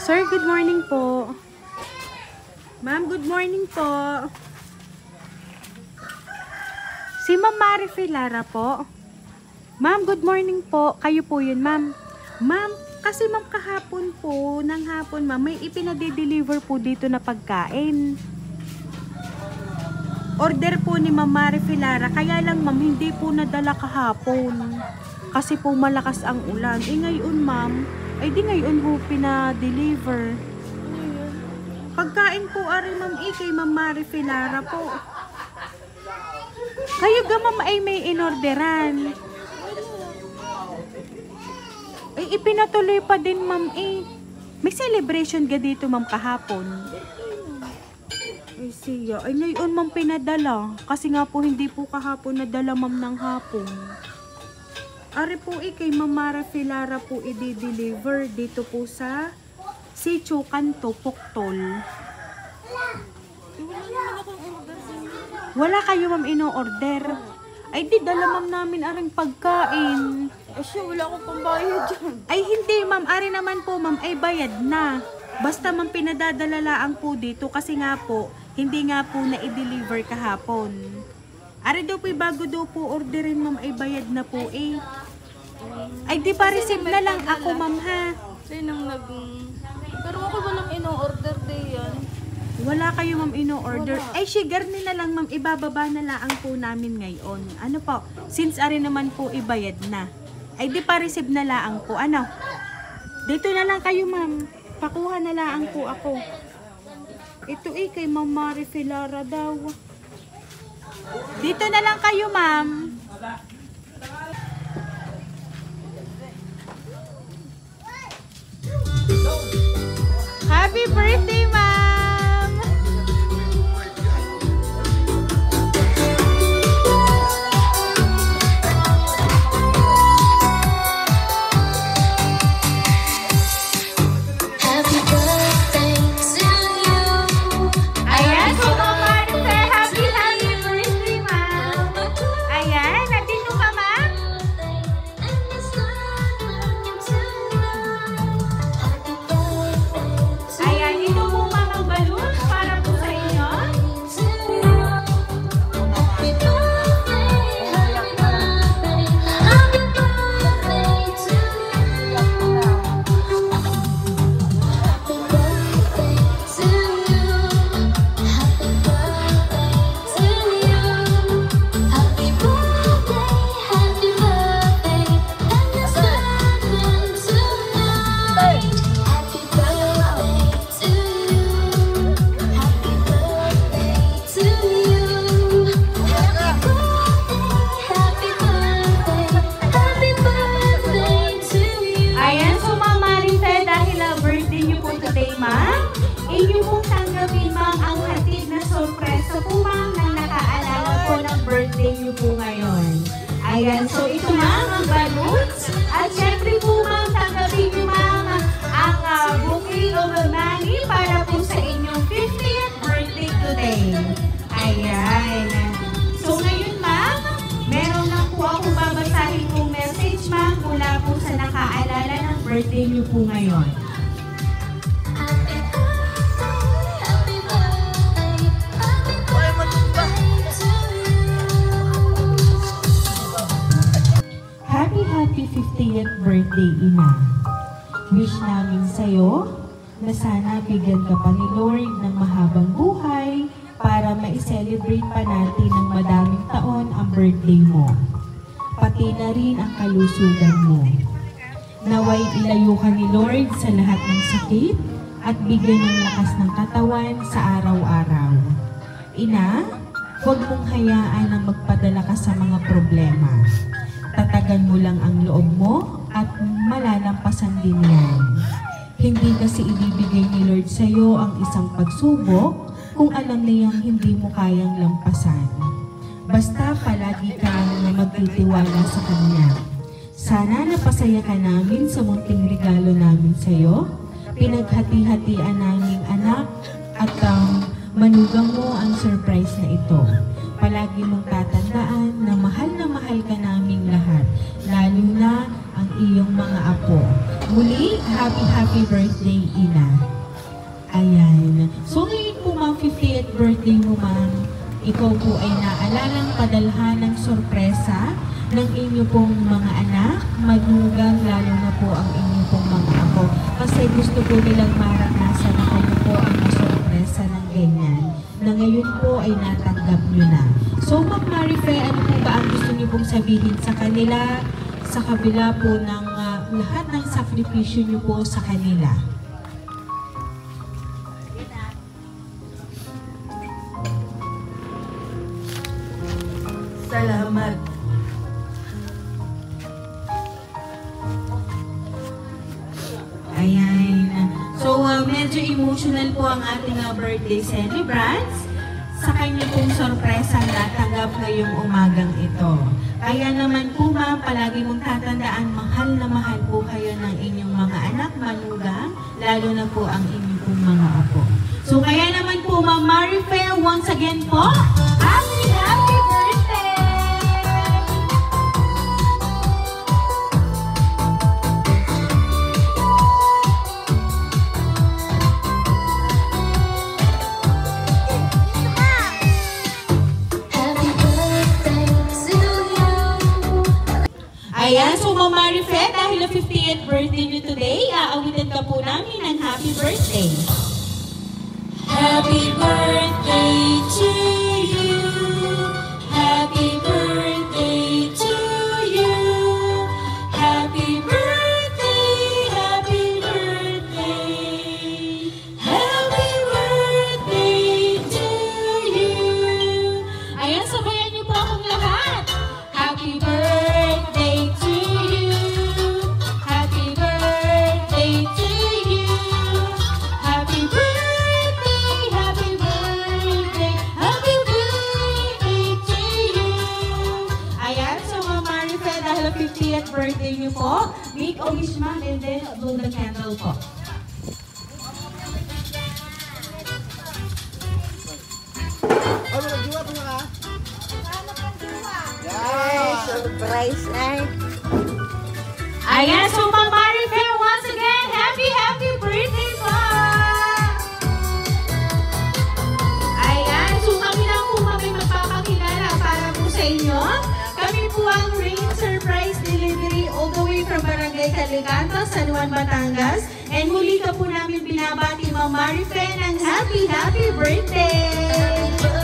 Sir, good morning po. Ma'am, good morning po. Si Ma'am Marife Lara po. Ma'am, good morning po. Kayo po yun, ma'am. Ma'am, kasi ma'am kahapon po, ng hapon ma'am, may ipinade-deliver po dito na pagkain. Order po ni Ma'am Marife Lara, kaya lang ma'am, hindi po nadala kahapon. Kasi po malakas ang ulan. Ngayon ma'am, ay di ngayon po pinadeliver. Pagkain po ari ma'am, kay Ma'am Marife Lara po. Kayo ga ma'am ay may inorderan. Ay ipinatuloy pa din ma'am May celebration ga dito ma'am kahapon. Ay siya. Ay ngayon ma'am pinadala. Kasi nga po hindi po kahapon nadala ma'am ng hapon. Ari po kay Ma'am Marife Lara po i-deliver dito po sa Sitio Canto, Poctol. Wala kayo ma'am ino-order. Ay di dala ma'am namin aring pagkain. Asya, wala akong pambayad dyan. Ay hindi ma'am, ari naman po ma'am ay bayad na. Basta ma'am pinadadalalaan po dito kasi nga po, hindi nga po na i-deliver kahapon. Ari daw po bago daw po orderin ma'am ay bayad na po Ay di pa receive na lang ako ma'am ha. Sinong Pero ako walang ino-order day yan. Wala kayo ma'am ino-order. Ay sugar na lang ma'am, ibababa na lang po namin ngayon. Ano po, since ari naman po ibayad na. Ay di pa receive na lang po. Ano? Dito na lang kayo ma'am. Pakuha na lang po ako. Ito kay Ma'am Marife Lara daw. Dito na lang kayo ma'am. Happy birthday, ma'am! Happy birthday to you. Ayan, so Ma'am Marife, happy birthday, ma'am! Ayan, nandito ka, ma'am? Ayan, ito po ma'am ang balloon para po sa inyo. Ayan, so Ma'am Marife, dahil birthday niyo po today, ma'am, inyo pong tanggapin, ma'am, ang hatid na sorpresa po, ma'am, na nakaalala po ng birthday niyo po ngayon. Ayan, so ito, ma'am, ang balloons. At syempre po, ma'am, tanggapin niyo, ma'am, ang bouquet of money para po sa inyong 50th birthday today. Ayan. So ngayon, ma'am, meron lang po akong babasahin pong message, ma'am, mula po sa nakaalala ng birthday niyo po ngayon. Happy 50th birthday, Ina. Wish namin sa'yo na sana bigyan ka pa ni Lord ng mahabang buhay para ma-celebrate pa natin ng madaming taon ang birthday mo. Pati na rin ang kalusugan mo. Naway ilayo ka ni Lord sa lahat ng sakit at bigyan ng lakas ng katawan sa araw-araw. Ina, huwag mong hayaan na magpadala ka sa mga problema. Tatagan mo lang ang loob mo at malalampasan din yan. Hindi kasi ibibigay ni Lord sa'yo ang isang pagsubok kung alam niyang hindi mo kayang lampasan. Basta palagi kang magtitiwala sa Kanya. Sana napasaya ka namin sa munting regalo namin sa'yo. Pinaghati-hatian naming anak at manugang mo ang surprise na ito. Palagi mong tatandaan na mahal ka naming lahat, lalo na ang iyong mga apo. Muli, happy birthday, Ina. Ayan. So ngayon po, ma'am, 50th birthday mo, ma'am. Ikaw po ay naalalang padalhan ng sorpresa ng inyo pong mga anak, manugang, lalo na po ang inyo pong mga apo. Kasi gusto po nilang maranasan na kayo po ang masorpresa ng ganyan, na ngayon po ay natanggap nyo na. So, Ma'am Marife, ano po ba ang gusto niyo pong sabihin sa kanila sa kabila po ng lahat ng sakripisyo niyo po sa kanila? Salamat. Ayan. So, medyo emotional po ang ating birthday celebrants sa kanya pong sorpresang natanggap ngayong umagang ito. Kaya naman po, ma'am, palagi mong tatandaan, mahal na mahal po kayo ng inyong mga anak, manugang, lalo na po ang inyong pong mga apo. So, kaya naman po, Ma'am Marife, once again po, happy birthday! Happy birthday to you. Ayan, so Ma'am Marife, dahil na 50th birthday niyo today, aawitin ka po namin ng happy birthday. Happy birthday to you. Happy birthday to you. Happy birthday, happy birthday. Happy birthday to you. Ayan, sabayan niyo po akong lahat. Happy birthday to you. Happy birthday to you. Happy birthday, happy birthday, happy birthday to you. Ayan, so Ma'am Marife, dahil 50th birthday niyo po, make a wish, ma'am, and then blow the candle po. Surprise night. Ayan, so Ma'am Marife, once again, happy birthday po! Ayan, so kami lang po kami magpapakilala para po sa inyo. Kami po ang Rain Surprise Delivery all the way from Barangay Calicanto, San Juan, Batangas. And muli ka po namin binabati, Ma'am Marife, ng happy birthday!